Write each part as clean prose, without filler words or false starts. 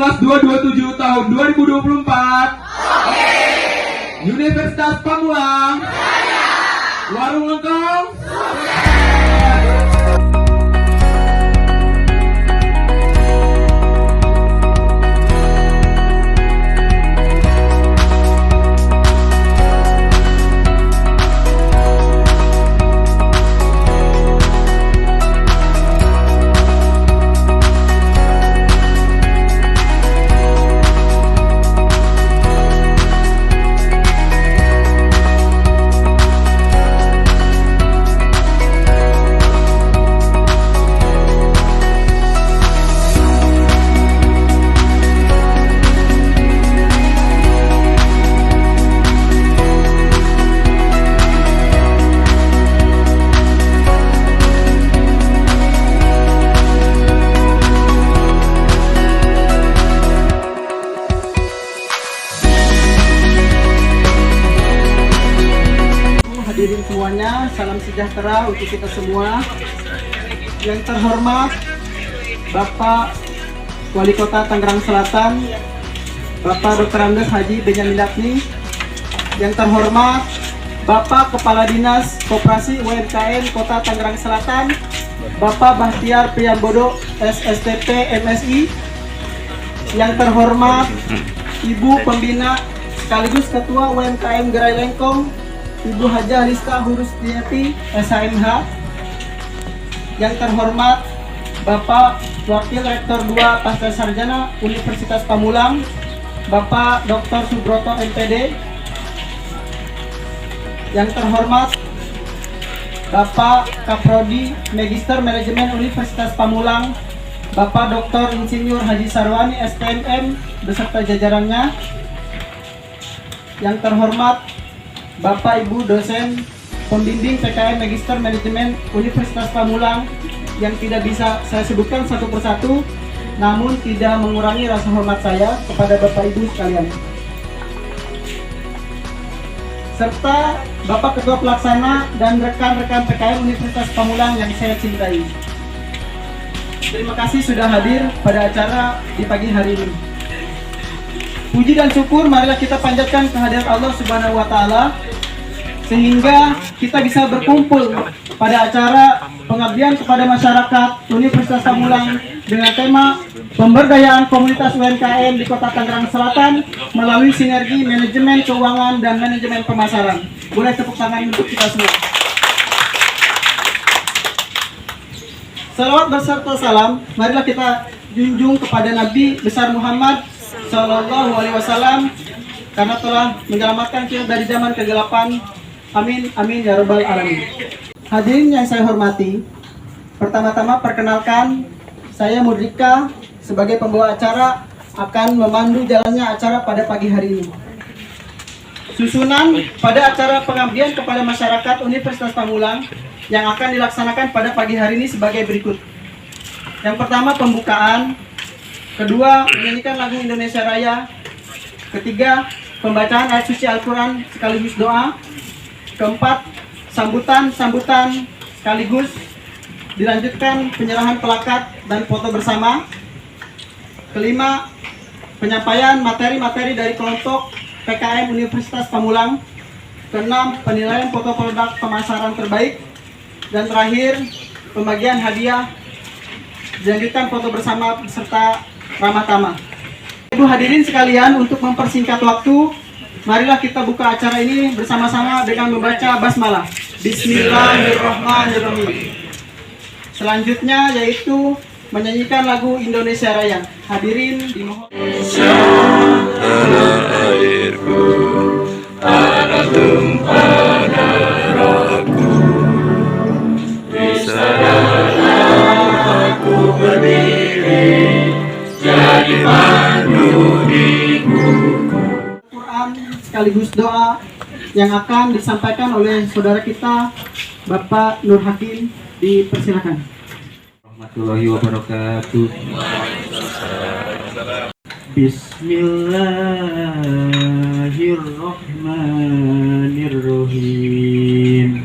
kelas 227 tahun 2024. Universitas Pamulang. Warung Lengkong. Hadirin semuanya, salam sejahtera untuk kita semua. Yang terhormat Bapak Wali Kota Tangerang Selatan, Bapak Dr. Andes Haji Benyamin Dapni. Yang terhormat Bapak Kepala Dinas Koperasi UMKM Kota Tangerang Selatan, Bapak Bahtiar Priyambodo SSTP MSI. Yang terhormat Ibu Pembina sekaligus Ketua UMKM Gerai Lengkong, Ibu Haja Rizka Hurustiati SHMH. Yang terhormat Bapak Wakil Rektor 2 Pasca Sarjana Universitas Pamulang, Bapak Dr. Subroto MPD. Yang terhormat Bapak Kaprodi Magister Manajemen Universitas Pamulang, Bapak Dr. Insinyur Haji Sarwani SPMM beserta jajarannya. Yang terhormat Bapak Ibu dosen pembimbing PKM Magister Manajemen Universitas Pamulang yang tidak bisa saya sebutkan satu persatu, namun tidak mengurangi rasa hormat saya kepada Bapak Ibu sekalian. Serta Bapak Ketua Pelaksana dan rekan-rekan PKM Universitas Pamulang yang saya cintai. Terima kasih sudah hadir pada acara di pagi hari ini. Puji dan syukur marilah kita panjatkan kehadirat Allah Subhanahu wa Ta'ala, sehingga kita bisa berkumpul pada acara pengabdian kepada masyarakat Universitas Pamulang dengan tema pemberdayaan komunitas UMKM di Kota Tangerang Selatan melalui sinergi manajemen keuangan dan manajemen pemasaran. Boleh tepuk tangan untuk kita semua. Salawat beserta salam, marilah kita junjung kepada Nabi besar Muhammad Sallallahu Alaihi Wasallam, karena telah menyelamatkan kita dari zaman kegelapan. Amin, amin ya rabbal alamin. Hadirin yang saya hormati, pertama-tama perkenalkan, saya Murdika sebagai pembawa acara akan memandu jalannya acara pada pagi hari ini. Susunan pada acara pengabdian kepada masyarakat Universitas Pamulang yang akan dilaksanakan pada pagi hari ini sebagai berikut. Yang pertama pembukaan, kedua menyanyikan lagu Indonesia Raya, ketiga pembacaan ayat suci Al-Quran sekaligus doa, keempat sambutan sekaligus dilanjutkan penyerahan pelakat dan foto bersama, kelima penyampaian materi-materi dari kelompok PKM Universitas Pamulang, keenam penilaian foto produk pemasaran terbaik, dan terakhir pembagian hadiah dilanjutkan foto bersama beserta ramah tamah. Ibu hadirin sekalian, untuk mempersingkat waktu, marilah kita buka acara ini bersama-sama dengan membaca basmalah. Bismillahirrahmanirrahim. Selanjutnya yaitu menyanyikan lagu Indonesia Raya. Hadirin dimohon. Tanah airku, tanah tumpah darahku, di sanalah aku berdiri, jadi pandu hidupku. Quran sekaligus doa yang akan disampaikan oleh saudara kita Bapak Nur Hakim, dipersilakan. Warahmatullahi wabarakatuh. Bismillahirrahmanirrahim.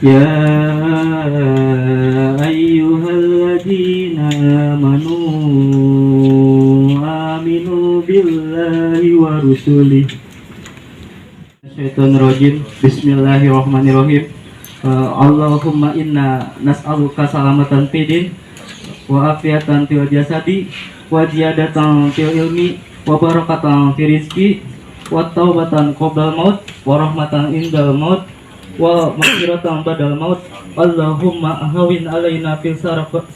Ya ayyuhalladzina amanu ورسوله الشيطان الرجيم بسم الله الرحمن الرحيم اللهم إنا نسألك سلامة في الدين وعافية في الجسد وزيادة في العلم وبركة في الرزق وتوبة قبل الموت ورحمة عند الموت ومغفرة بعد الموت اللهم هون علينا في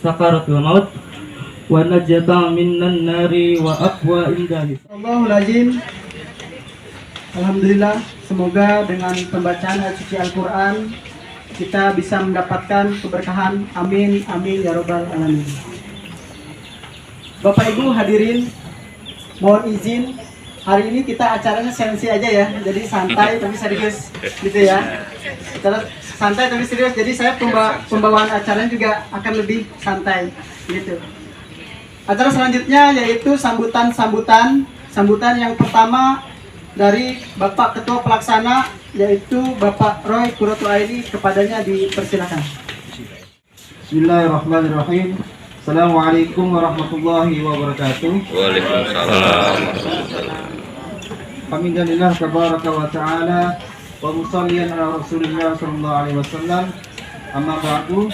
سكرات الموت ونجاة من النار وأقوى عند Allahul Azim. Alhamdulillah, semoga dengan pembacaan ayat suci Al-Quran kita bisa mendapatkan keberkahan. Amin, amin, ya robbal alamin. Bapak Ibu hadirin, mohon izin, hari ini kita acaranya sensi aja ya, jadi santai tapi serius gitu ya. Kita santai tapi serius, jadi saya pembawaan acaranya juga akan lebih santai gitu. Acara selanjutnya yaitu sambutan yang pertama dari Bapak Ketua Pelaksana, yaitu Bapak Roy Qurratul Aini. Kepadanya dipersilakan. Bismillahirrahmanirrahim. Assalamualaikum warahmatullahi wabarakatuh. Waalaikumsalam. Alhamdulillah tabaraka wa ta'ala wa musalliyan ala Rasulillah sallallahu alaihi wasallam. Amma ba'du.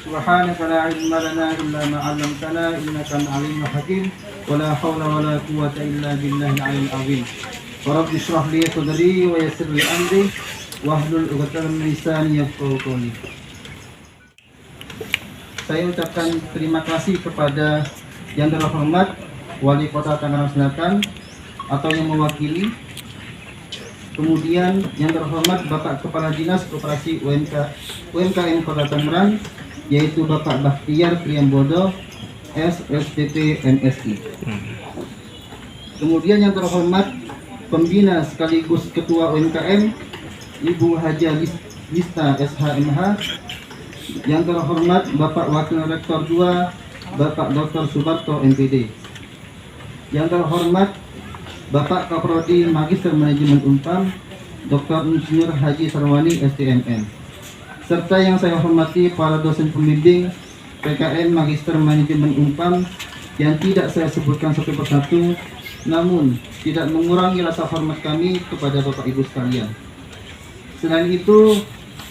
Subhanaka la ilma lana illa ma 'allamtana innaka antal alimul hakim. ولا حول ولا قوة إلا بالله العلي العظيم ورب اشرح لي صدري ويسر لي أمري واحلل عقدة من لساني يفقهوا قولي. Saya ucapkan terima kasih kepada yang terhormat Wali Kota Tangerang Selatan atau yang mewakili, kemudian yang terhormat Bapak Kepala Dinas Koperasi UMKM Kota Tangerang, yaitu Bapak Bakhtiar Priambodo SSDT MSI. Kemudian yang terhormat pembina sekaligus Ketua UMKM Ibu Haja Lista SHMH. Yang terhormat Bapak Wakil Rektor 2 Bapak Dr. Subarto MPD. Yang terhormat Bapak Kaprodi Magister Manajemen Unpam Dr. Insinyur Haji Sarwani STMN. Serta yang saya hormati para dosen pembimbing PKN Magister Manajemen Unpam yang tidak saya sebutkan satu persatu, namun tidak mengurangi rasa hormat kami kepada Bapak Ibu sekalian. Selain itu,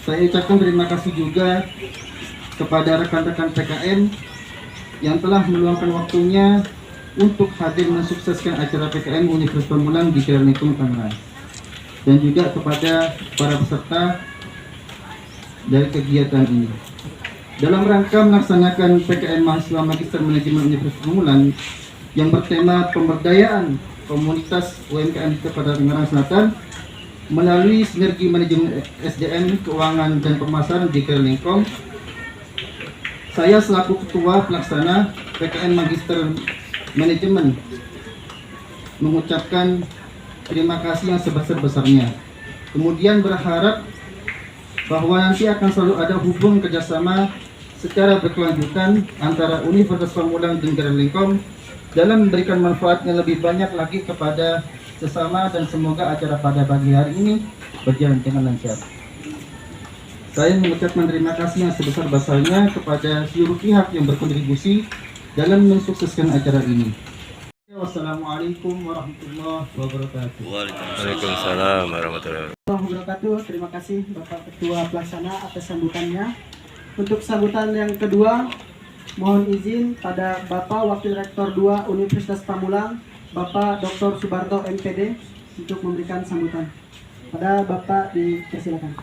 saya ucapkan terima kasih juga kepada rekan-rekan PKN yang telah meluangkan waktunya untuk hadir mensukseskan acara PKN Universitas Pamulang di Cirenekung Tangerang, dan juga kepada para peserta dari kegiatan ini. Dalam rangka melaksanakan PKN Mahasiswa Magister Manajemen Universitas Pamulang yang bertema pemberdayaan komunitas UMKM kepada Tangerang Selatan melalui sinergi manajemen SDM, keuangan dan pemasaran di Cirenekung, saya selaku Ketua Pelaksana PKN Magister Manajemen mengucapkan terima kasih yang sebesar-besarnya. Kemudian berharap bahwa nanti akan selalu ada hubungan kerjasama secara berkelanjutan antara Universitas Pamulang dan Cirenekung dalam memberikan manfaat yang lebih banyak lagi kepada sesama, dan semoga acara pada pagi hari ini berjalan dengan lancar. Saya mengucapkan terima kasih yang sebesar-besarnya kepada seluruh pihak yang berkontribusi dalam mensukseskan acara ini. Wassalamualaikum warahmatullahi wabarakatuh. Waalaikumsalam warahmatullahi wabarakatuh. Terima kasih Bapak Ketua Pelaksana atas sambutannya. Untuk sambutan yang kedua, mohon izin pada Bapak Wakil Rektor 2 Universitas Pamulang, Bapak Dr. Subarto MPD, untuk memberikan sambutan. Pada Bapak dipersilakan.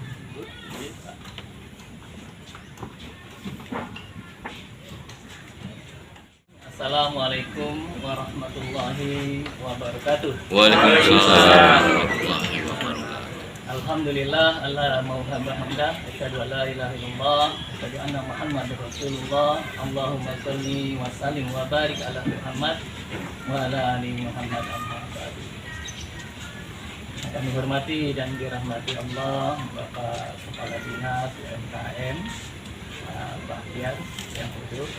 Assalamualaikum warahmatullahi wabarakatuh. Waalaikumsalam warahmatullahi wabarakatuh. Alhamdulillah, Allah mauhabah hamdah, asyhadu an la ilaha illallah, asyhadu anna Muhammadar Rasulullah. Allahumma shalli wa sallim wa barik ala Muhammad wa ala ali Muhammad amma ba'du. Kami hormati dan dirahmati Allah Bapak Kepala Dinas UMKM Bakhtiar yang duduk,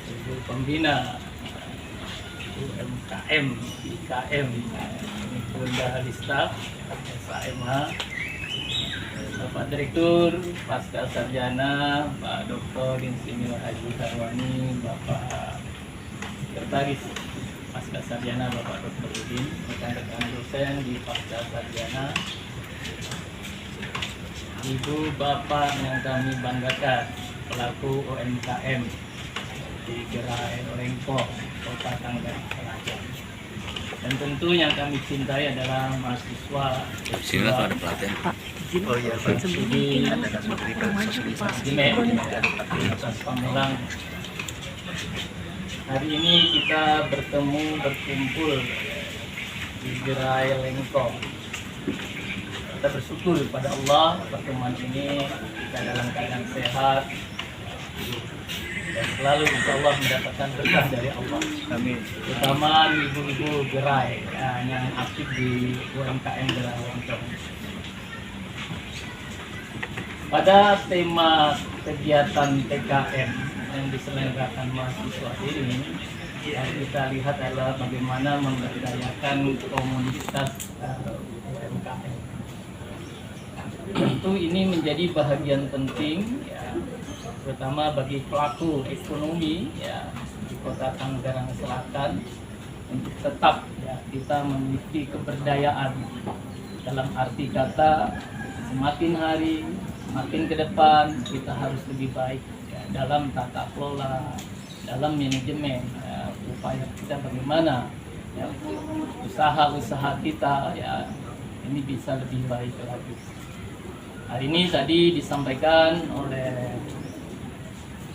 Ibu Pembina UMKM IKM Bunda Lista SHMH, Bapak Direktur Pasca Sarjana Pak Dr. Insinyur Haji Sarwani, Bapak Sekretaris Pasca Sarjana Bapak Dr. Udin, rekan-rekan dosen di Pasca Sarjana, Ibu Bapak yang kami banggakan, pelaku UMKM di Gerai Lengko, Kota Tangerang Selatan. Dan tentu yang kami cintai adalah mahasiswa Sini lah ada pelatihan. Oh iya, di atas Pamulang. Hari ini kita berkumpul di Gerai Lengko. Kita bersyukur kepada Allah pertemuan ini kita dalam keadaan sehat dan selalu insya Allah mendapatkan berkah dari Allah. Amin. Terutama ibu-ibu gerai yang aktif di UMKM Gerai Lengko. Pada tema kegiatan TKM yang diselenggarakan mahasiswa ini, yang kita lihat adalah bagaimana memberdayakan komunitas UMKM. Tentu ini menjadi bahagian penting, ya, terutama bagi pelaku ekonomi ya, di Kota Tangerang Selatan untuk tetap ya, kita memiliki keberdayaan dalam arti kata semakin hari semakin ke depan kita harus lebih baik ya, dalam tata kelola, dalam manajemen ya, upaya kita bagaimana ya, usaha-usaha kita ya ini bisa lebih baik lagi. Hari ini tadi disampaikan oleh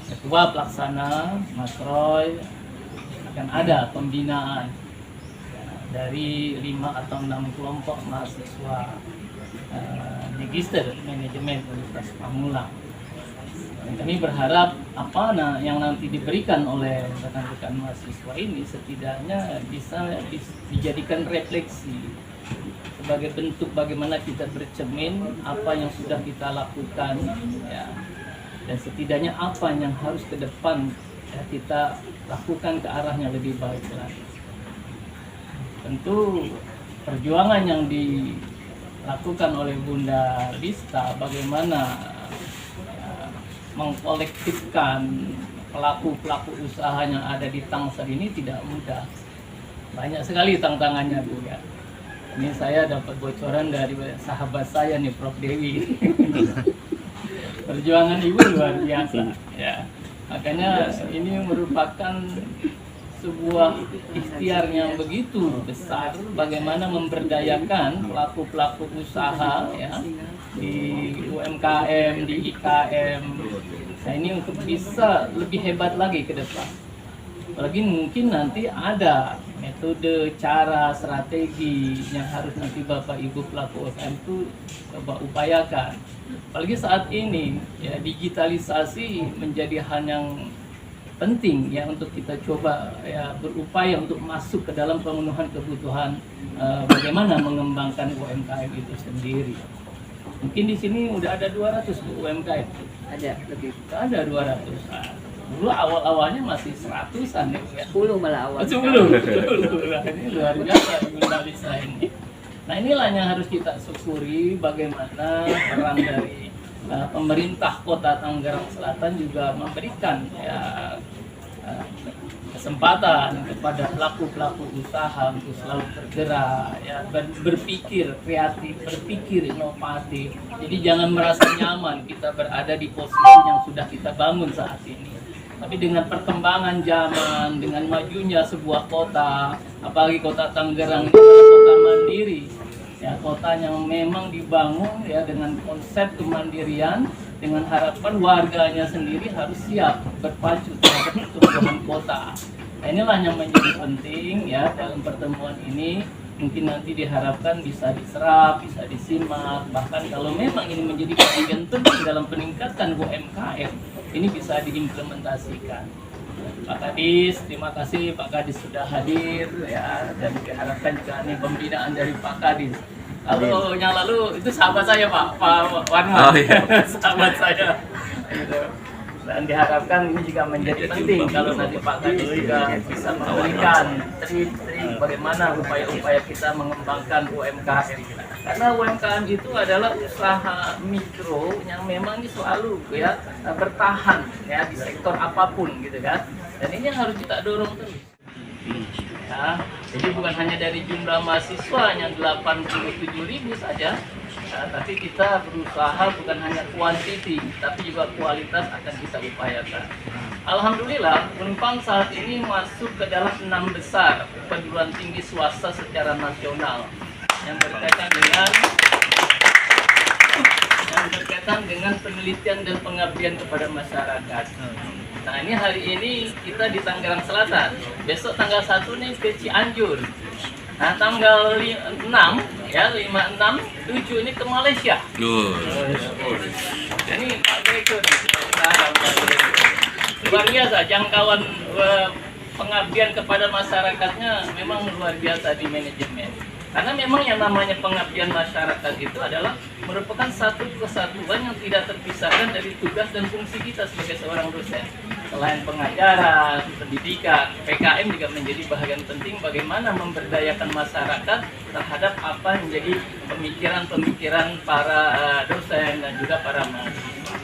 Ketua Pelaksana Mas Roy akan ada pembinaan ya, dari 5 atau 6 kelompok mahasiswa Magister Manajemen Universitas Pamulang. Dan kami berharap apa yang nanti diberikan oleh rekan-rekan mahasiswa ini setidaknya bisa dijadikan refleksi sebagai bentuk bagaimana kita bercermin apa yang sudah kita lakukan ya, dan setidaknya apa yang harus ke depan ya, kita lakukan ke arahnya lebih baik lagi. Tentu perjuangan yang dilakukan oleh Bunda Lista bagaimana ya, mengkolektifkan pelaku-pelaku usaha yang ada di Tangsel ini tidak mudah. Banyak sekali tantangannya Bu ya. Ini saya dapat bocoran dari sahabat saya nih Prof Dewi. Perjuangan ibu luar biasa ya. Makanya ini merupakan sebuah ikhtiar yang begitu besar bagaimana memberdayakan pelaku-pelaku usaha ya di UMKM, di IKM. Nah, ini untuk bisa lebih hebat lagi ke depan. Apalagi mungkin nanti ada metode, cara, strategi yang harus nanti Bapak Ibu pelaku UMKM itu coba upayakan. Apalagi saat ini ya digitalisasi menjadi hal yang penting ya untuk kita coba ya berupaya untuk masuk ke dalam pemenuhan kebutuhan bagaimana mengembangkan UMKM itu sendiri. Mungkin di sini udah ada 200 UMKM. Ada lebih. Ada 200. Dulu awal-awalnya masih 100-an ya. 10 malah awal. 10. Ini luar biasa Bunda Lisa ini. Nah inilah yang harus kita syukuri bagaimana peran dari pemerintah Kota Tangerang Selatan juga memberikan ya, kesempatan kepada pelaku-pelaku usaha untuk selalu bergerak, ya, berpikir kreatif, berpikir inovatif. Jadi jangan merasa nyaman kita berada di posisi yang sudah kita bangun saat ini. Tapi dengan perkembangan zaman, dengan majunya sebuah kota, apalagi Kota Tangerang ini adalah kota mandiri, ya kota yang memang dibangun ya dengan konsep kemandirian, dengan harapan warganya sendiri harus siap berpacu terhadap pertumbuhan kota. Nah, inilah yang menjadi penting ya dalam pertemuan ini. Mungkin nanti diharapkan bisa diserap, bisa disimak, bahkan kalau memang ini menjadi bagian penting dalam peningkatan UMKM, ini bisa diimplementasikan. Pak Kadis, terima kasih Pak Kadis sudah hadir ya, dan diharapkan juga ini pembinaan dari Pak Kadis. Lalu yang lalu itu sahabat saya Pak Warman, sahabat saya. Gitu. Dan diharapkan ini juga menjadi penting kalau nanti Pak Kadis juga bisa memberikan trik-trik bagaimana upaya-upaya kita mengembangkan UMKM. Karena UMKM itu adalah usaha mikro yang memang ini selalu ya bertahan ya di sektor apapun gitu kan. Dan ini yang harus kita dorong terus. Nah, jadi bukan hanya dari jumlah mahasiswanya 87.000 saja, nah, tapi kita berusaha bukan hanya kuantiti, tapi juga kualitas akan kita upayakan. Alhamdulillah, Unpam saat ini masuk ke dalam 6 besar perguruan tinggi swasta secara nasional yang berkaitan dengan penelitian dan pengabdian kepada masyarakat. Nah, ini hari ini kita di Tangerang Selatan. Besok tanggal 1 nih ke Cianjur. Nah, tanggal 6 ya, 5, 6, 7 ini ke Malaysia. Ini Pak Direktur. Luar biasa jangkauan pengabdian kepada masyarakatnya memang luar biasa di manajemen. Karena memang yang namanya pengabdian masyarakat itu adalah merupakan satu kesatuan yang tidak terpisahkan dari tugas dan fungsi kita sebagai seorang dosen. Selain pengajaran, pendidikan, PKM juga menjadi bagian penting bagaimana memberdayakan masyarakat terhadap apa yang menjadi pemikiran-pemikiran para dosen dan juga para mahasiswa.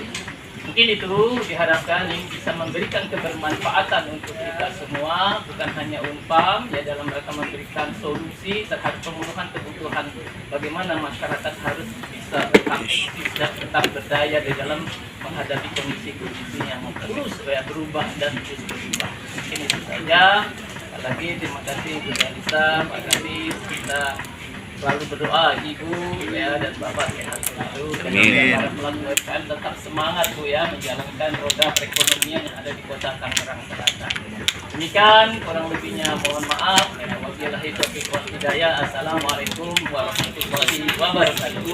Mungkin itu diharapkan ini bisa memberikan kebermanfaatan untuk kita semua, bukan hanya Unpam, ya dalam rangka memberikan solusi terhadap pemenuhan kebutuhan bagaimana masyarakat harus bisa tetap aktif dan tetap berdaya di dalam menghadapi kondisi-kondisi yang terus berubah dan terus berubah. Mungkin itu saja. Lagi terima kasih Bu Dalisa, Pak Kadis, kita selalu berdoa Ibu ya dan Bapak sehat selalu dan para pelaku UMKM tetap semangat Bu ya menjalankan roda perekonomian yang ada di Kota Tangerang Selatan. Demikian kurang lebihnya mohon maaf. Wabillahi taufiq wal hidayah. Assalamualaikum warahmatullahi wabarakatuh.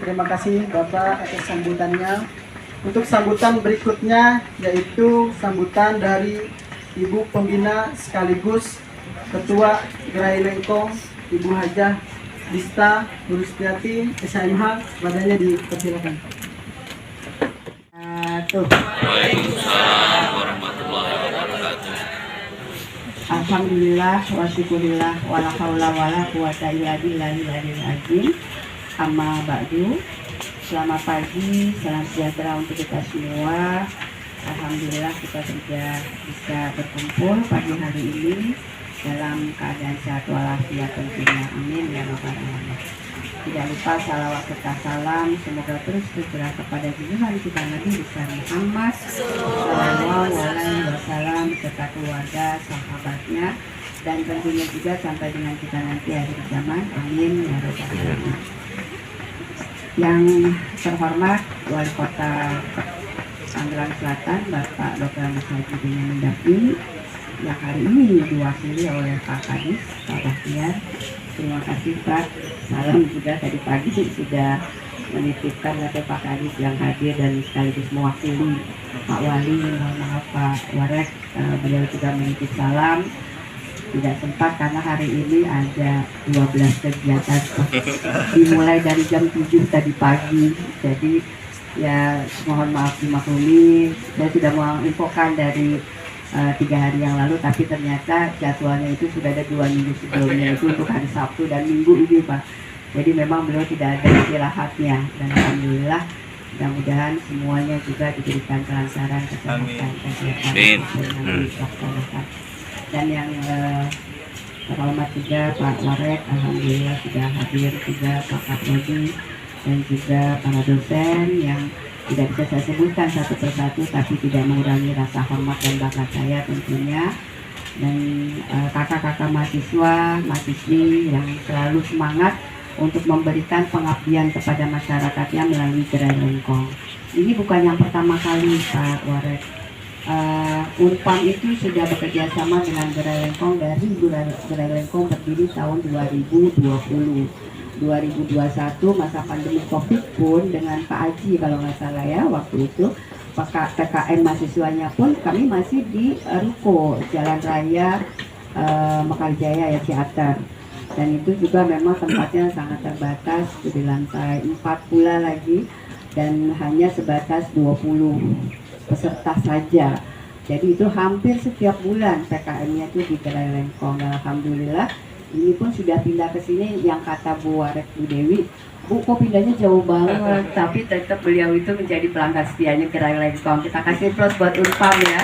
Terima kasih Bapak atas sambutannya. Untuk sambutan berikutnya yaitu sambutan dari Ibu Pembina sekaligus Ketua Gerai Lengkong, Ibu Hajah Dista Nurustiati SMH, badannya dipersilakan. Waalaikumsalam warahmatullahi wabarakatuh. Alhamdulillah wa syukurillah wala haula wala quwata illa billahil azim. Amma ba'du. Selamat pagi, salam sejahtera untuk kita semua. Alhamdulillah kita sudah bisa berkumpul pagi hari ini dalam keadaan sehat walafiat tentunya. Amin ya rabbal alamin. Tidak lupa salawat serta salam semoga terus tercurah kepada junjungan kita Nabi besar Muhammad sallallahu alaihi wasallam serta keluarga, sahabatnya dan tentunya juga sampai dengan kita nanti akhir zaman. Amin ya rabbal alamin. Yang terhormat Wali Kota Tangerang Selatan Bapak Dr. Ahmad Haji Benyamin Daphni yang hari ini diwakili oleh Pak Kadis, Pak Bahtiar. Terima kasih Pak. Salam juga tadi pagi sudah menitipkan oleh Pak Kadis yang hadir dan sekaligus mewakili Pak Wali, mohon maaf Pak Warek, beliau juga menitip salam. Tidak sempat karena hari ini ada 12 kegiatan dimulai dari jam 7 tadi pagi. Jadi ya mohon maaf dimaklumi, saya sudah menginfokan dari 3 hari yang lalu, tapi ternyata jadwalnya itu sudah ada 2 minggu sebelumnya, itu untuk hari Sabtu dan Minggu ini Pak. Jadi memang beliau tidak ada istirahatnya dan alhamdulillah mudah-mudahan semuanya juga diberikan kelancaran kesehatan dilaksanakan. Dan yang terhormat juga Pak Warek, alhamdulillah sudah hadir juga Pak Kapolri dan juga para dosen yang tidak bisa saya sebutkan satu persatu tapi tidak mengurangi rasa hormat dan bangga saya tentunya, dan kakak-kakak mahasiswa, mahasiswi yang selalu semangat untuk memberikan pengabdian kepada masyarakatnya melalui Gerai Lengkong. Ini bukan yang pertama kali Pak Warek. Unpam itu sudah bekerja sama dengan Gerai Lengkong dari Gerai Lengkong berdiri tahun 2020. 2021 masa pandemi Covid pun dengan Pak Aji kalau nggak salah ya waktu itu PKM mahasiswanya pun kami masih di Ruko Jalan Raya Mekarijaya ya Ciater, dan itu juga memang tempatnya sangat terbatas di lantai 4 pula lagi dan hanya sebatas 20 peserta saja. Jadi itu hampir setiap bulan PKM-nya itu di Gerai Lengkong. Alhamdulillah ini pun sudah pindah ke sini. Yang kata Bu Warek Bu Dewi, Bu kok pindahnya jauh banget, tapi tetap beliau itu menjadi pelanggan setianya Gerai Lengkong. Kita kasih plus buat Unpam ya.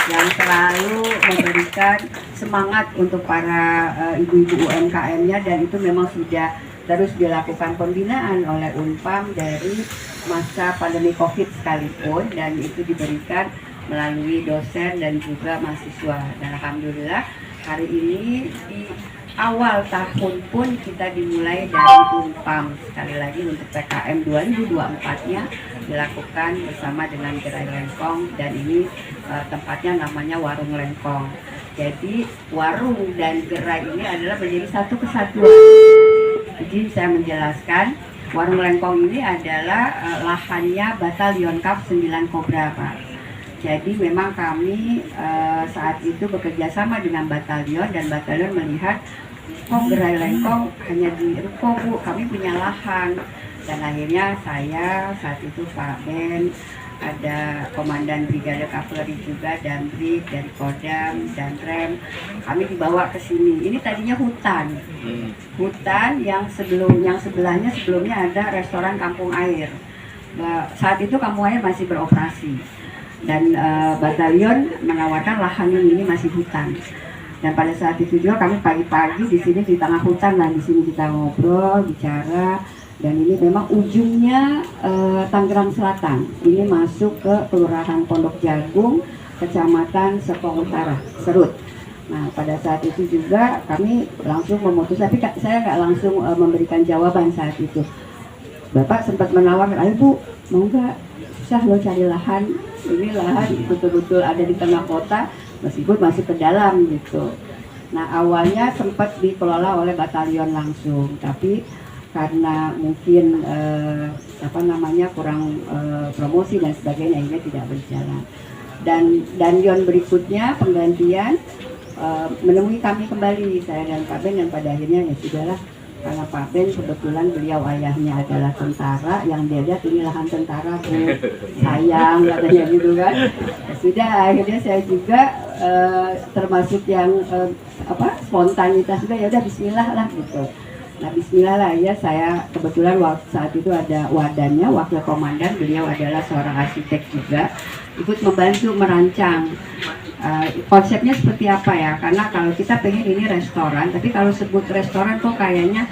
yang selalu memberikan semangat untuk para ibu-ibu UMKM-nya, dan itu memang sudah terus dilakukan pembinaan oleh Unpam dari masa pandemi COVID sekalipun, dan itu diberikan melalui dosen dan juga mahasiswa. Dan alhamdulillah hari ini di awal tahun pun kita dimulai dari Unpam, sekali lagi untuk PKM 2024-nya dilakukan bersama dengan Gerai Lengkong, dan ini tempatnya namanya Warung Lengkong. Jadi warung dan gerai ini adalah menjadi satu kesatuan. Jadi saya menjelaskan, Warung Lengkong ini adalah lahannya Batalion Kap 9 Kobra, Pak. Jadi memang kami saat itu bekerja sama dengan batalion, dan batalion melihat kok Gerai Lengkong hanya di ruko, Bu, kami punya lahan. Dan akhirnya saya saat itu Pak Ben, ada Komandan Brigade Kavaleri juga, dan Brig dari Kodam dan Rem, kami dibawa ke sini. Ini tadinya hutan yang sebelahnya sebelumnya ada restoran Kampung Air. Saat itu Kampung Air masih beroperasi, dan batalion menawarkan lahan yang ini masih hutan. Dan pada saat itu juga kami pagi-pagi di sini di tengah hutan, dan di sini kita ngobrol, bicara. Dan ini memang ujungnya Tangerang Selatan. Ini masuk ke Kelurahan Pondok Jagung, Kecamatan Serpong Utara, Serut. Nah, pada saat itu juga kami langsung memutus, tapi saya nggak langsung memberikan jawaban saat itu. Bapak sempat menawarkan, ayo Bu, mau nggak? Susah lo cari lahan. Ini lahan betul-betul ada di tengah kota, meskipun masih ke dalam gitu. Nah, awalnya sempat dikelola oleh batalion langsung, tapi karena mungkin kurang promosi dan sebagainya, akhirnya tidak berjalan. Dan yon berikutnya penggantian menemui kami kembali, saya dan Pak Ben, dan pada akhirnya ya sudahlah, karena Pak Ben kebetulan beliau ayahnya adalah tentara, yang dia lihat ini lahan tentara, Bu, sayang katanya gitu kan. Ya sudah, akhirnya saya juga termasuk yang spontanitas juga, ya udah Bismillah lah gitu. Nah, Bismillah lah ya, saya kebetulan saat itu ada wadannya, wakil komandan, beliau adalah seorang arsitek juga, ikut membantu merancang konsepnya seperti apa ya, karena kalau kita pengen ini restoran, tapi kalau sebut restoran kok kayaknya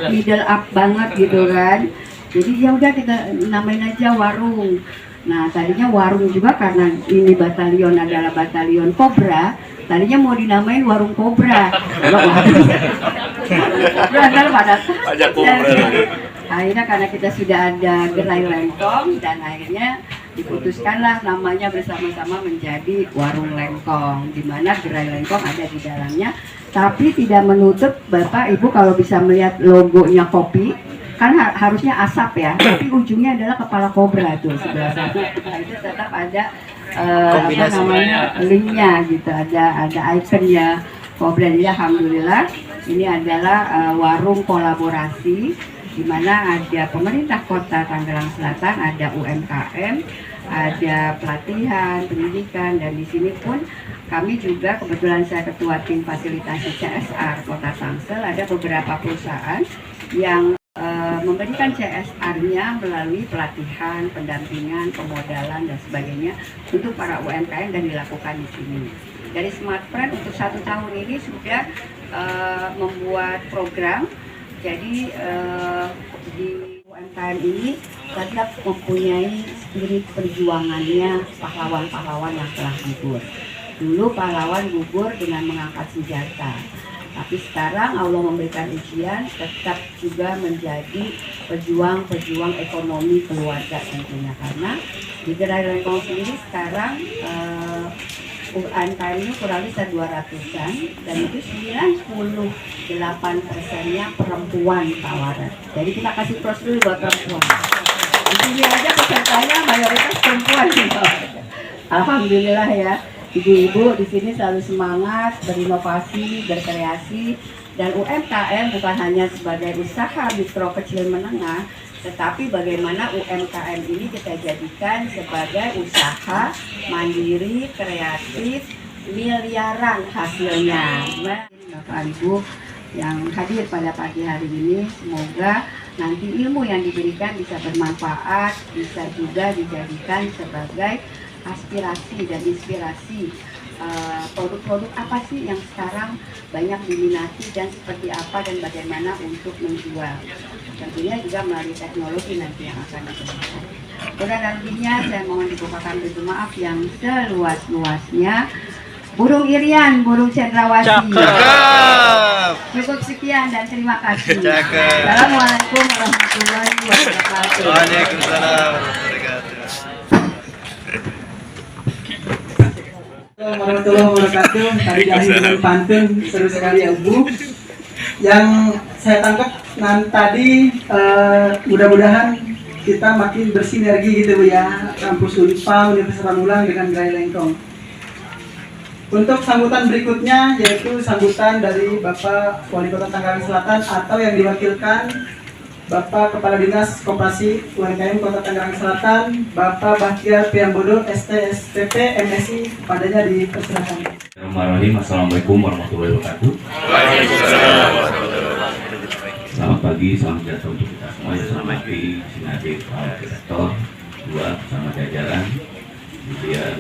middle up banget gitu kan. Jadi ya udah kita namain aja warung. Nah, tadinya warung juga karena ini batalion adalah batalion Kobra, tadinya mau dinamain Warung Kobra. Kobra pada akhirnya karena kita sudah ada Gerai Lengkong, dan akhirnya diputuskanlah namanya bersama-sama menjadi Warung Lengkong, di mana Gerai Lengkong ada di dalamnya. Tapi tidak menutup Bapak Ibu kalau bisa melihat logonya kopi, kan harusnya asap ya, tapi ujungnya adalah kepala kobra tuh sebelah sana. Nah, itu tetap ada linknya gitu, ada ikonnya kobra. Jadi alhamdulillah ini adalah warung kolaborasi, di mana ada pemerintah kota Tangerang Selatan, ada UMKM, ada pelatihan, pendidikan, dan di sini pun kami juga, kebetulan saya ketua tim fasilitasi CSR Kota Tangsel, ada beberapa perusahaan yang memberikan CSR-nya melalui pelatihan, pendampingan, pemodalan, dan sebagainya untuk para UMKM, dan dilakukan di sini. Dari Smart Friend untuk 1 tahun ini sudah membuat program. Jadi di UMKM ini tetap mempunyai spirit perjuangannya pahlawan-pahlawan yang telah gugur. Dulu pahlawan gugur dengan mengangkat senjata, tapi sekarang Allah memberikan ujian, tetap juga menjadi pejuang-pejuang ekonomi keluarga tentunya. Karena di Gerai Lengkong sendiri sekarang UMKM-nya kurang lebih 200-an, dan itu 98%-nya perempuan tawaran. Jadi kita kasih pros dulu buat perempuan. Di sini aja pesertanya mayoritas perempuan. Alhamdulillah ya. Ibu-ibu di sini selalu semangat berinovasi, berkreasi, dan UMKM bukan hanya sebagai usaha mikro kecil menengah, tetapi bagaimana UMKM ini kita jadikan sebagai usaha mandiri, kreatif, miliaran hasilnya. Bapak Ibu yang hadir pada pagi hari ini, semoga nanti ilmu yang diberikan bisa bermanfaat, bisa juga dijadikan sebagai aspirasi dan inspirasi produk-produk apa sih yang sekarang banyak diminati dan seperti apa dan bagaimana untuk menjual. Tentunya juga melalui teknologi nanti yang akan digunakan. Kurang lebihnya saya mohon dibukakan pintu maaf yang seluas-luasnya. Burung Irian, burung cendrawasih. Cukup sekian dan terima kasih. Assalamualaikum warahmatullahi wabarakatuh. Waalaikumsalam warahmatullahi wabarakatuh. Warahmatullahi wabarakatuh. Tadi dahil dengan pantun seru sekali ya Bu. Yang saya tangkap tadi mudah-mudahan kita makin bersinergi gitu Bu ya, kampus Unpa Universitas Pamulang dengan Gerai Lengkong. Untuk sambutan berikutnya yaitu sambutan dari Bapak Wali Kota Tangerang Selatan atau yang diwakilkan Bapak Kepala Dinas Koperasi UMKM Kota Tangerang Selatan, Bapak Bahtiar Priambodo, STSPP, MSI, padanya dipersilakan. Bismillahirrahmanirrahim. Assalamualaikum warahmatullahi wabarakatuh. Selamat pagi, salam sejahtera untuk kita semua. Ya, selamat pagi, Sinade, Pak Direktur, dua bersama jajaran, kemudian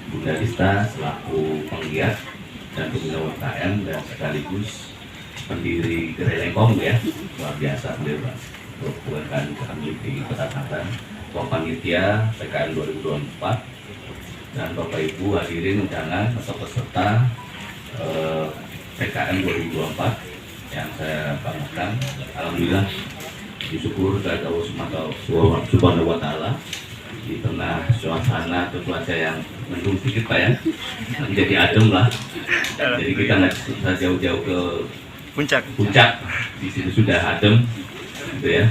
Bunda Dista selaku penggiat dan pembina UMKM dan sekaligus pendiri Gerai Lengkong ya, luar biasa beliau UMKM kami di Kota Tangerang, Bapak Panitia PKN 2024 dan Bapak Ibu hadirin undangan atau peserta PKN 2024 yang saya banggakan. Alhamdulillah disyukur kepada Allah Subhanahu wa Ta'ala di tengah suasana atau cuaca yang mendung sedikit Pak ya, menjadi adem lah. Jadi kita nggak usah jauh-jauh ke puncak, di sini sudah adem, gitu ya.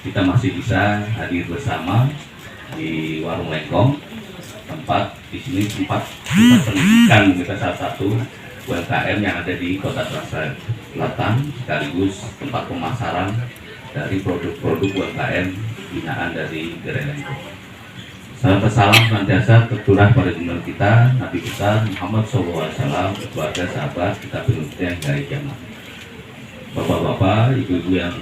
Kita masih bisa hadir bersama di Warung Lengkong, tempat di sini tempat pendidikan kita salah satu UMKM yang ada di Kota Tangerang Selatan, sekaligus tempat pemasaran dari produk-produk UMKM binaan dari Gerai Lengkong. Salam senantiasa tercurah pada junjungan kita Nabi besar Muhammad SAW, keluarga sahabat kita penuntut yang dari kiamat. Bapak-bapak, ibu-ibu yang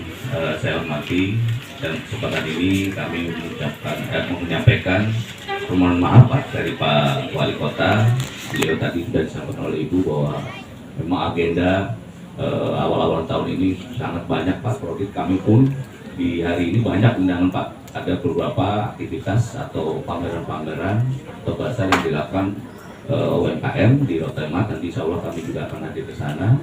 saya hormati, dan kesempatan ini kami menyampaikan permohonan maaf Pak dari Pak Wali Kota. Beliau tadi sudah disampaikan oleh Ibu bahwa memang agenda awal-awal tahun ini sangat banyak Pak produk. Kami pun di hari ini banyak undangan Pak. Ada beberapa aktivitas atau pameran-pameran atau bazar yang dilakukan UMKM di Rotemat. Nanti insya Allah kami juga akan hadir ke sana.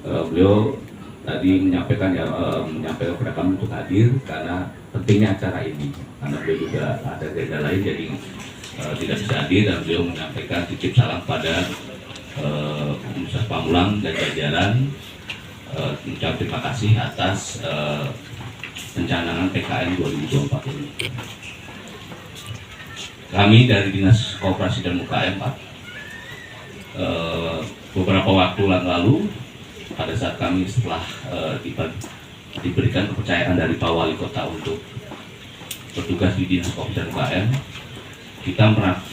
Beliau tadi menyampaikan kepada kami untuk hadir karena pentingnya acara ini. Karena beliau juga ada agenda lain jadi tidak bisa hadir, dan beliau menyampaikan titip salam pada Universitas Pamulang dan jajaran, mengucap terima kasih atas pencanangan PKN 2024 ini. Kami dari Dinas Koperasi dan UMKM Pak, beberapa waktu lalu pada saat kami setelah diberikan kepercayaan dari Pak Wali Kota untuk bertugas di Dinas Koperasi dan UMKM, kita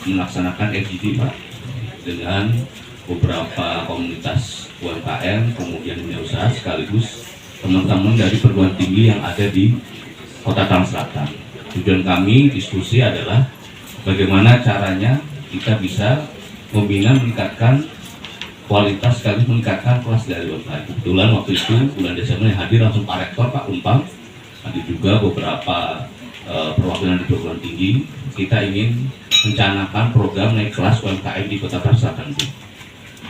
melaksanakan FGD Pak dengan beberapa komunitas UMKM, kemudian dunia usaha, sekaligus teman-teman dari perguruan tinggi yang ada di Kota Tangerang Selatan. Tujuan kami diskusi adalah bagaimana caranya kita bisa membina, meningkatkan kualitas, sekaligus meningkatkan kelas dari UMKM. Kebetulan waktu itu bulan Desember yang hadir langsung Pak Rektor Pak Unpam, ada juga beberapa perwakilan di perguruan tinggi. Kita ingin mencanangkan program naik kelas UMKM di Kota Tangerang Selatan.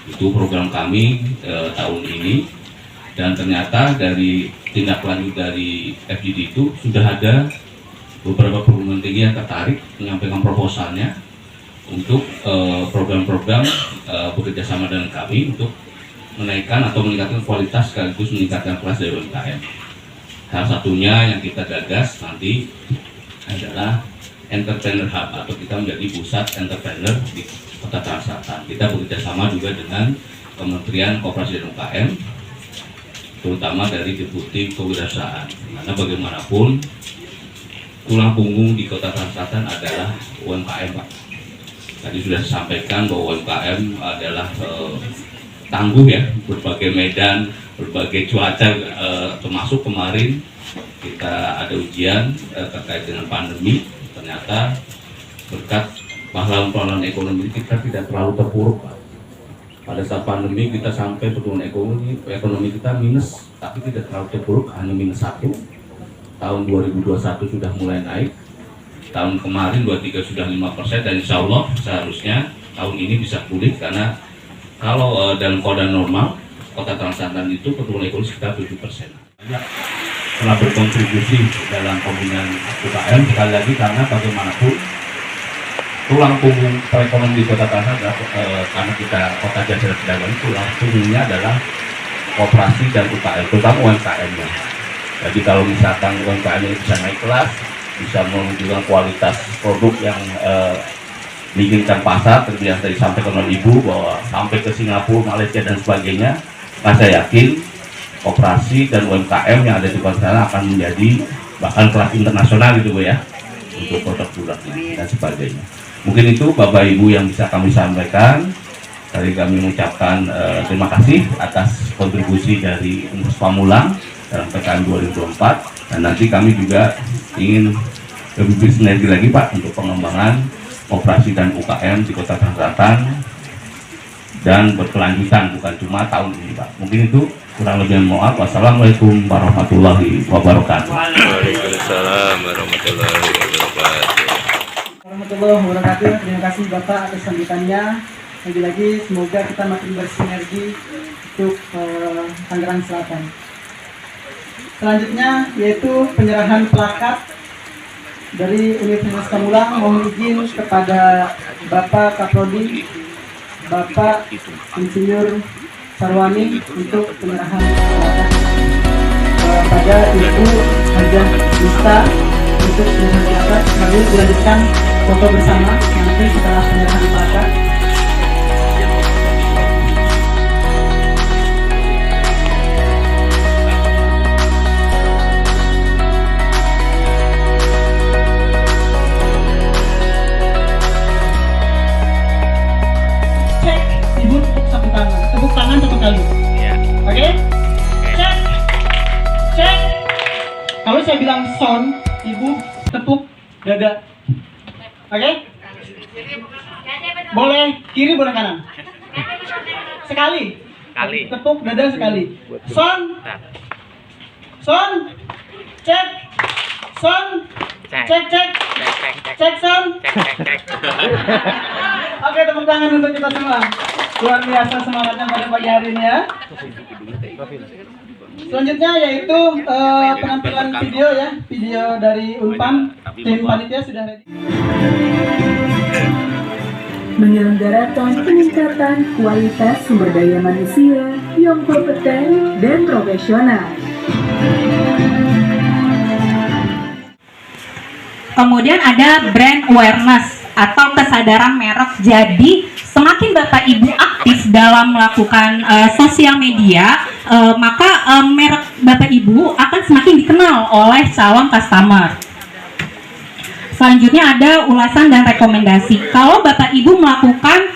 Itu program kami tahun ini. Dan ternyata dari tindak lanjut dari FGD itu sudah ada beberapa perguruan tinggi yang tertarik menyampaikan proposalnya untuk program-program bekerjasama dengan kami untuk menaikkan atau meningkatkan kualitas sekaligus meningkatkan kelas dari UMKM. Salah satunya yang kita gagas nanti adalah Entrepreneur Hub, atau kita menjadi pusat entrepreneur di Kota Tangerang Selatan. Kita bekerjasama juga dengan Kementerian Koperasi dan UMKM, terutama dari Deputi Kewirausahaan. Karena bagaimanapun tulang punggung di Kota Tangerang Selatan adalah UMKM Pak. Tadi sudah disampaikan bahwa UMKM adalah tangguh ya, berbagai medan, berbagai cuaca, termasuk kemarin kita ada ujian terkait dengan pandemi. Ternyata berkat pahlawan-pahlawan ekonomi kita tidak terlalu terpuruk, Pak. Pada saat pandemi kita sampai pertumbuhan ekonomi kita minus, tapi tidak terlalu terpuruk, hanya -1. Tahun 2021 sudah mulai naik, tahun kemarin 23 sudah 5%, dan insya Allah seharusnya tahun ini bisa pulih, karena kalau dalam keadaan normal Kota Tangerang Selatan itu pertumbuhan ekonomi sekitar 7%. Banyak telah berkontribusi dalam pembinaan UKM, sekali lagi karena bagaimanapun tulang punggung perekonomian di Kota Tangerang adalah karena kita kota jasa dan perdagangan, tulang punggungnya adalah koperasi dan UKM, terutama UMKM-nya. Jadi kalau misalkan UMKM ini bisa naik kelas, bisa menunjukkan kualitas produk yang diinginkan pasar, terbiasa tadi disampaikan oleh Ibu bahwa sampai ke Singapura, Malaysia dan sebagainya, nah saya yakin koperasi dan UMKM yang ada di Kota Tangerang akan menjadi bahkan kelas internasional gitu Bu ya, untuk produk-produk dan sebagainya. Mungkin itu Bapak Ibu yang bisa kami sampaikan. Tadi kami mengucapkan terima kasih atas kontribusi dari Universitas Pamulang dalam PKN 2024, dan nanti kami juga ingin lebih bersinergi lagi Pak untuk pengembangan operasi dan UKM di Kota Tangerang Selatan dan berkelanjutan, bukan cuma tahun ini Pak. Mungkin itu, kurang lebih mohon maaf. Wassalamualaikum warahmatullahi wabarakatuh. Waalaikumsalam warahmatullahi wabarakatuh. Warahmatullahi wabarakatuh. Terima kasih Bapak atas sambutannya. Lagi-lagi semoga kita makin bersinergi untuk Tangerang Selatan. Selanjutnya yaitu penyerahan plakat dari Universitas Pamulang. Mohon izin kepada Bapak Kaprodi, Bapak Insinyur Sarwani untuk penyerahan plakat pada Ibu Hajah Lista untuk penyerahan plakat. Kami dilanjutkan foto bersama nanti setelah penyerahan plakat. Tepuk tangan satu kali. Oke? Cek. Cek. Kalau saya bilang sound, Ibu tepuk dada. Oke? Boleh kiri, boleh kanan. Sekali. Tepuk dada sekali. Sound. Sound. Cek. Sound. Cek. Cek sound. Oke, tepuk tangan untuk kita semua. Luar biasa semangatnya pada pagi hari ini ya. Selanjutnya yaitu penampilan video ya, video dari Unpam. Tim panitia sudah ready. Menyelenggarakan peningkatan kualitas sumber daya manusia yang kompeten dan profesional. Kemudian ada brand awareness atau kesadaran merek. Jadi semakin Bapak Ibu aktif dalam melakukan sosial media, maka merek Bapak Ibu akan semakin dikenal oleh calon customer. Selanjutnya ada ulasan dan rekomendasi. Kalau Bapak Ibu melakukan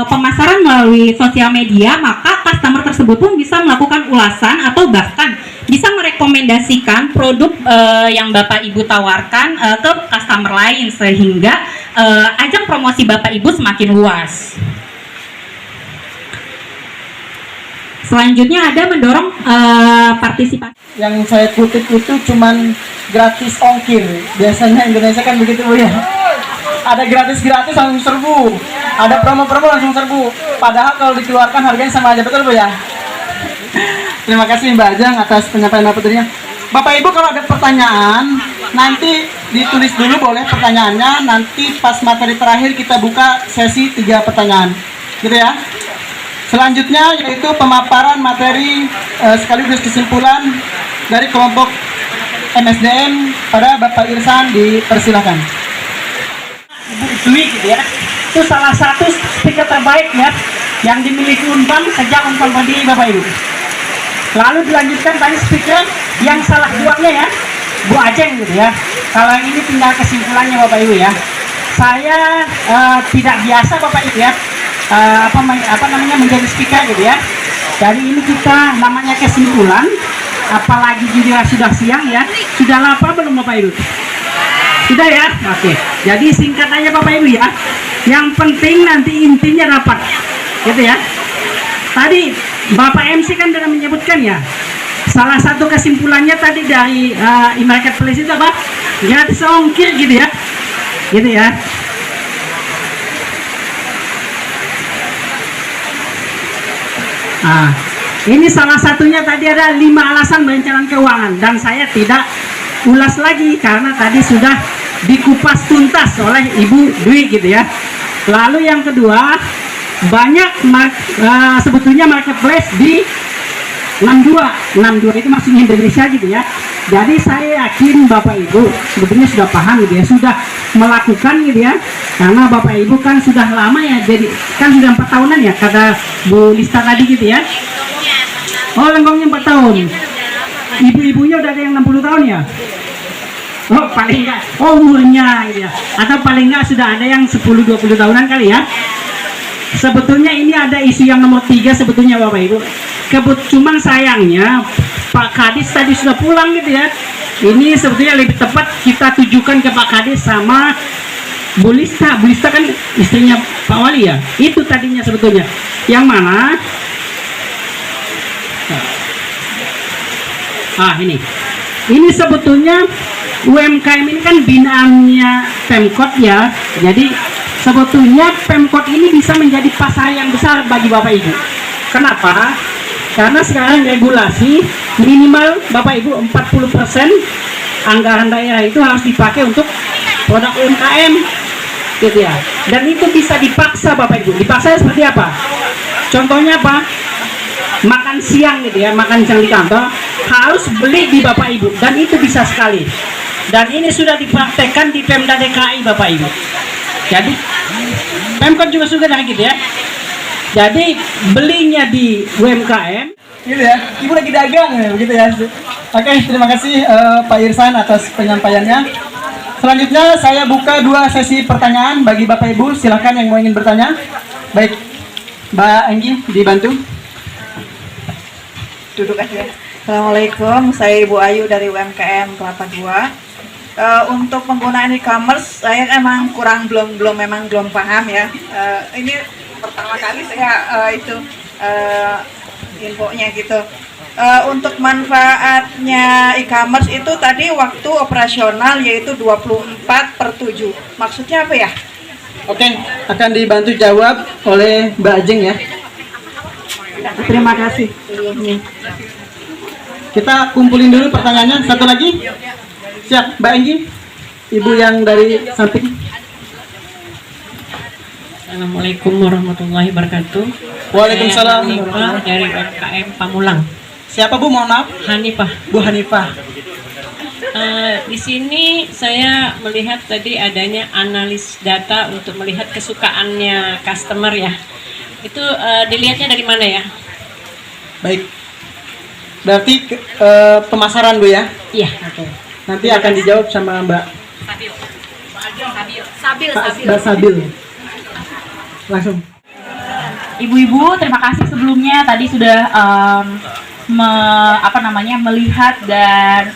pemasaran melalui sosial media, maka customer tersebut pun bisa melakukan ulasan atau bahkan bisa merekomendasikan produk yang Bapak Ibu tawarkan ke customer lain, sehingga ajang promosi Bapak Ibu semakin luas. Selanjutnya ada mendorong partisipasi. Yang saya kutip itu cuman gratis ongkir. Biasanya Indonesia kan begitu Bu ya. Ada gratis-gratis langsung serbu. Ada promo-promo langsung serbu. Padahal kalau dikeluarkan harganya sama aja, betul Bu ya? Terima kasih Mbak Ajang atas penyampaian materinya. Bapak Ibu kalau ada pertanyaan, nanti ditulis dulu boleh pertanyaannya. Nanti pas materi terakhir kita buka sesi 3 pertanyaan. Gitu ya. Selanjutnya yaitu pemaparan materi sekaligus kesimpulan dari kelompok MSDM pada Bapak Irsan, dipersilakan. Ibu Dwi gitu ya, itu salah satu speaker terbaik ya yang dimiliki Unpam sejak Unpam berdiri Bapak Ibu. Lalu dilanjutkan tadi speaker yang salah duanya ya, Bu Ajeng gitu ya. Kalau yang ini tinggal kesimpulannya Bapak Ibu ya. Saya tidak biasa Bapak Ibu ya, apa namanya menjadi speaker gitu ya. Jadi ini kita namanya kesimpulan, apalagi juga sudah siang ya. Sudah lapar belum Bapak Ibu? Sudah ya? Oke. Jadi singkat aja Bapak Ibu ya. Yang penting nanti intinya dapat. Gitu ya. Tadi Bapak MC kan sudah menyebutkan ya. Salah satu kesimpulannya tadi dari e-marketplace itu apa? Gratis ongkir gitu ya. Gitu ya. Nah, ini salah satunya tadi ada 5 alasan perencanaan keuangan dan saya tidak ulas lagi karena tadi sudah dikupas tuntas oleh Ibu Dwi gitu ya. Lalu yang kedua, banyak sebetulnya marketplace di 62 itu maksudnya Indonesia gitu ya. Jadi saya yakin Bapak Ibu sebetulnya sudah paham gitu ya, sudah melakukan gitu ya. Karena Bapak Ibu kan sudah lama ya, jadi kan sudah 4 tahunan ya kata Bu Lista tadi gitu ya. Oh, lenggongnya 4 tahun. Ibu-ibunya udah ada yang 60 tahun ya? Oh, paling enggak, oh umurnya gitu ya. Atau paling enggak sudah ada yang 10-20 tahunan kali ya. Sebetulnya ini ada isu yang nomor 3 sebetulnya Bapak Ibu. Cuman sayangnya Pak Kadis tadi sudah pulang gitu ya. Ini sebetulnya lebih tepat kita tujukan ke Pak Kadis sama Bu Lista. Bu Lista kan istrinya Pak Wali ya. Itu tadinya sebetulnya. Yang mana? Ini sebetulnya UMKM ini kan binaannya Pemkot ya. Jadi sebetulnya Pemkot ini bisa menjadi pasar yang besar bagi Bapak Ibu. Kenapa? Karena sekarang regulasi minimal Bapak Ibu 40% anggaran daerah itu harus dipakai untuk produk UMKM gitu ya. Dan itu bisa dipaksa Bapak Ibu. Dipaksa seperti apa? Contohnya apa? Makan siang gitu ya, makan siang di kantor harus beli di Bapak Ibu dan itu bisa sekali. Dan ini sudah dipraktekkan di Pemda DKI Bapak Ibu. Jadi Pemkot juga sudah gitu ya. Jadi belinya di UMKM Gitu ya, Ibu lagi dagang ya, begitu ya. Oke, terima kasih Pak Irsan atas penyampaiannya. Selanjutnya saya buka 2 sesi pertanyaan bagi Bapak Ibu. Silakan yang mau ingin bertanya. Baik, Mbak Enggi dibantu. Duduk aja. Assalamualaikum, saya Ibu Ayu dari UMKM Kelapa II. Untuk penggunaan e-commerce saya emang belum paham ya. Ini pertama kali saya infonya gitu. Untuk manfaatnya e-commerce itu tadi waktu operasional yaitu 24/7. Maksudnya apa ya? Oke, akan dibantu jawab oleh Mbak Ajeng ya. Terima kasih. Kita kumpulin dulu pertanyaannya. Satu lagi. Siap, Mbak Enggi. Ibu yang dari samping. Assalamualaikum warahmatullahi wabarakatuh. Waalaikumsalam. Hanifah dari UMKM Pamulang. Siapa Bu? Mohon maaf. Hanifah. Bu Hanifah. Di sini saya melihat tadi adanya analis data untuk melihat kesukaannya customer ya. Itu dilihatnya dari mana ya? Baik. Berarti pemasaran Bu ya? Iya. Oke. Nanti akan dijawab sama Mbak Sabil. Langsung. Ibu-ibu, terima kasih sebelumnya tadi sudah melihat dan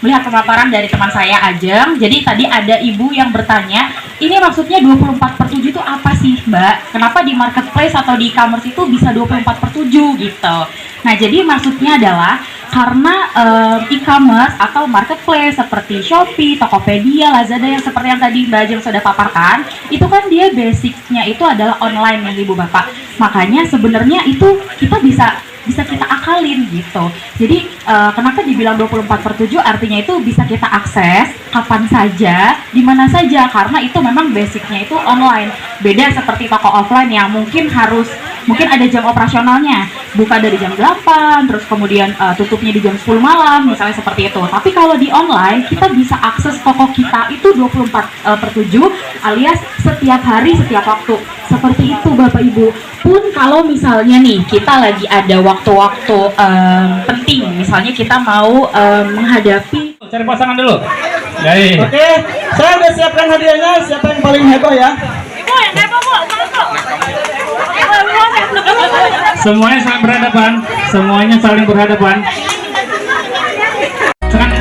melihat pemaparan dari teman saya Ajeng. Jadi tadi ada ibu yang bertanya, ini maksudnya 24/7 itu apa sih Mbak? Kenapa di marketplace atau di e-commerce itu bisa 24/7 gitu? Nah, jadi maksudnya adalah karena e-commerce atau marketplace seperti Shopee, Tokopedia, Lazada yang seperti yang tadi Mbak Ajeng sudah paparkan, itu kan dia basicnya itu adalah online ya Ibu Bapak. Makanya sebenarnya itu kita bisa kita akalin gitu. Jadi kenapa dibilang 24/7 artinya itu bisa kita akses kapan saja, di mana saja, karena itu memang basicnya itu online. Beda seperti toko offline yang mungkin ada jam operasionalnya, buka dari jam 8 terus kemudian tutupnya di jam 10 malam misalnya seperti itu. Tapi kalau di online kita bisa akses toko kita itu 24/7 alias setiap hari setiap waktu. Seperti itu Bapak Ibu. Pun kalau misalnya nih kita lagi ada waktu-waktu penting, misalnya kita mau menghadapi. Cari pasangan dulu. Oke, saya udah siapkan hadiahnya. Siapa yang paling heboh ya? Ibu yang heboh Bu, Semuanya saling berhadapan.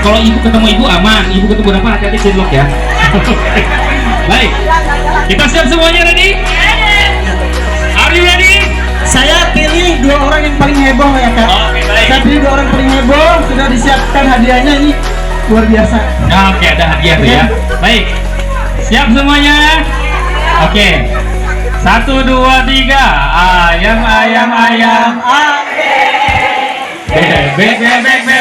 kalau ibu ketemu ibu aman, ibu ketemu bapak hati-hati cinlok ya. Baik, kita siap semuanya, ready? Are you ready? Saya pilih 2 orang yang paling heboh ya Kak. Oke, baik. Saya pilih 2 orang paling heboh, sudah disiapkan hadiahnya ini luar biasa. Nah, oke, ada hadiah tuh ya. Baik, siap semuanya? Oke, 1, 2, 3. Ayam, ayam, ayam. Bebek, bebek, bebek.